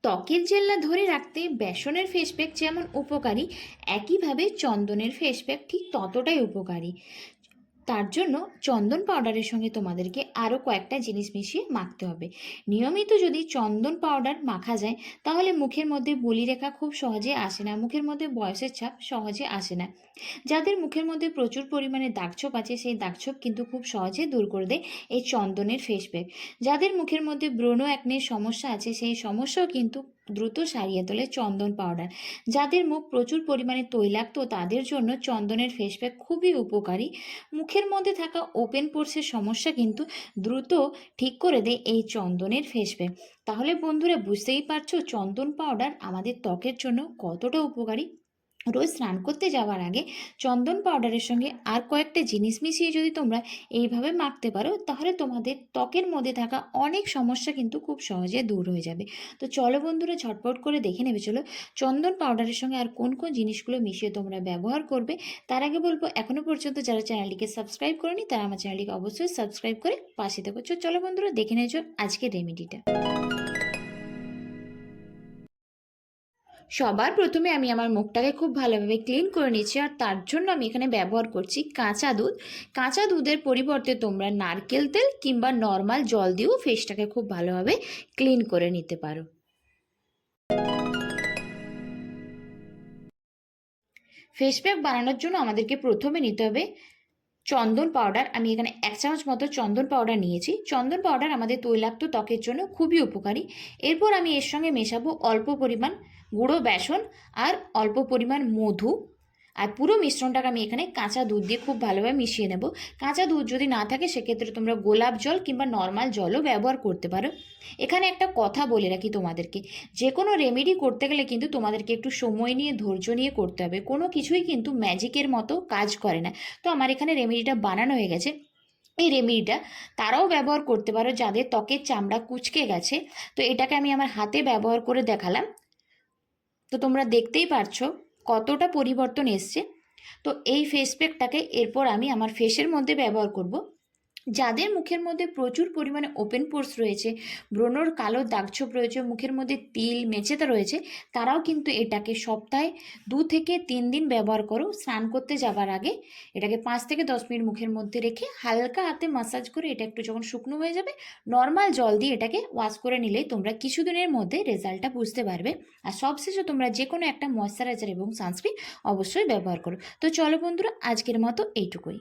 ত্বকের জেল্লা ধরে রাখতে বেসনের ফেস প্যাক যেমন উপকারী, একইভাবে চন্দনের ফেস প্যাক ঠিক ততটাই উপকারী। তার জন্য চন্দন পাউডারের সঙ্গে তোমাদেরকে আরও কয়েকটা জিনিস মিশিয়ে মাখতে হবে। নিয়মিত যদি চন্দন পাউডার মাখা যায় তাহলে মুখের মধ্যে বলিরেখা খুব সহজে আসে না, মুখের মধ্যে বয়সের ছাপ সহজে আসে না। যাদের মুখের মধ্যে প্রচুর পরিমাণে দাগছোপ আছে সেই দাগছোপ কিন্তু খুব সহজে দূর করে দেয় এই চন্দনের ফেস প্যাক। যাদের মুখের মধ্যে ব্রণ অ্যাকনের সমস্যা আছে সেই সমস্যাও কিন্তু দ্রুত সারিয়ে তোলে চন্দন পাউডার। যাদের মুখ প্রচুর পরিমাণে তৈলাক্ত তাদের জন্য চন্দনের ফেস প্যাক খুবই উপকারী। মুখের মধ্যে থাকা ওপেন পোরসের সমস্যা কিন্তু দ্রুত ঠিক করে দেয় এই চন্দনের ফেস প্যাক। তাহলে বন্ধুরা বুঝতেই পারছো চন্দন পাউডার আমাদের ত্বকের জন্য কতটা উপকারী। রোজ স্নান করতে যাওয়ার আগে চন্দন পাউডারের সঙ্গে আর কয়েকটা জিনিস মিশিয়ে যদি তোমরা এইভাবে মাখতে পারো তাহলে তোমাদের ত্বকের মধ্যে থাকা অনেক সমস্যা কিন্তু খুব সহজে দূর হয়ে যাবে। তো চলো বন্ধুরা ঝটপট করে দেখে নেবে চলো চন্দন পাউডারের সঙ্গে আর কোন কোন জিনিসগুলো মিশিয়ে তোমরা ব্যবহার করবে। তার আগে বলবো এখনও পর্যন্ত যারা চ্যানেলটিকে সাবস্ক্রাইব করেনি তারা আমার চ্যানেলটিকে অবশ্যই সাবস্ক্রাইব করে পাশে থেকো। চলো বন্ধুরা দেখে নেছো আজকের রেমেডিটা। সবার প্রথমে আমি আমার মুখটাকে খুব ভালোভাবে ক্লিন করে নিচ্ছি, আর তার জন্য আমি এখানে ব্যবহার করছি কাঁচা দুধ। কাঁচা দুধের পরিবর্তে তোমরা নারকেল তেল কিংবা নর্মাল জল দিয়েও ফেসটাকে খুব ভালোভাবে ক্লিন করে নিতে পারো। ফেস প্যাক বানানোর জন্য আমাদেরকে প্রথমে নিতে হবে চন্দন পাউডার। আমি এখানে 1 চামচ মতো চন্দন পাউডার নিয়েছি। চন্দন পাউডার আমাদের তৈলাক্ত ত্বকের জন্য খুবই উপকারী। এরপর আমি এর সঙ্গে মেশাবো অল্প পরিমাণ গুঁড়ো বেসন আর অল্প পরিমাণ মধু, আর পুরো মিশ্রণটাকে আমি এখানে কাঁচা দুধ দিয়ে খুব ভালোভাবে মিশিয়ে নেব। কাঁচা দুধ যদি না থাকে সেক্ষেত্রে তোমরা গোলাপ জল কিংবা নর্মাল জলও ব্যবহার করতে পারো। এখানে একটা কথা বলে রাখি তোমাদেরকে, যে কোনো রেমেডি করতে গেলে কিন্তু তোমাদেরকে একটু সময় নিয়ে ধৈর্য নিয়ে করতে হবে, কোনো কিছুই কিন্তু ম্যাজিকের মতো কাজ করে না। তো আমার এখানে রেমেডিটা বানানো হয়ে গেছে। এই রেমেডিটা তারাও ব্যবহার করতে পারো যাদের ত্বকের চামড়া কুঁচকে গেছে। তো এটাকে আমি আমার হাতে ব্যবহার করে দেখালাম, তো তোমরা দেখতেই পারছো কতটা পরিবর্তন এসছে। তো এই ফেস প্যাকটাকে এরপর আমি আমার ফেসের মধ্যে ব্যবহার করব। যাদের মুখের মধ্যে প্রচুর পরিমাণে ওপেন পোরস রয়েছে, ব্রণর কালো দাগছোপ রয়েছে, মুখের মধ্যে তিল মেচেতা রয়েছে, তারাও কিন্তু এটাকে সপ্তাহে 2 থেকে 3 দিন ব্যবহার করো। স্নান করতে যাবার আগে এটাকে 5 থেকে 10 মিনিট মুখের মধ্যে রেখে হালকা হাতে মাসাজ করে এটা একটু যখন শুকনো হয়ে যাবে নর্মাল জল দিয়ে এটাকে ওয়াশ করে নিলেই তোমরা কিছুদিনের মধ্যে রেজাল্টটা বুঝতে পারবে। আর সবশেষে তোমরা যে কোনো একটা ময়শ্চারাইজার এবং সানস্ক্রিন অবশ্যই ব্যবহার করো। তো চলো বন্ধুরা আজকের মতো এইটুকুই।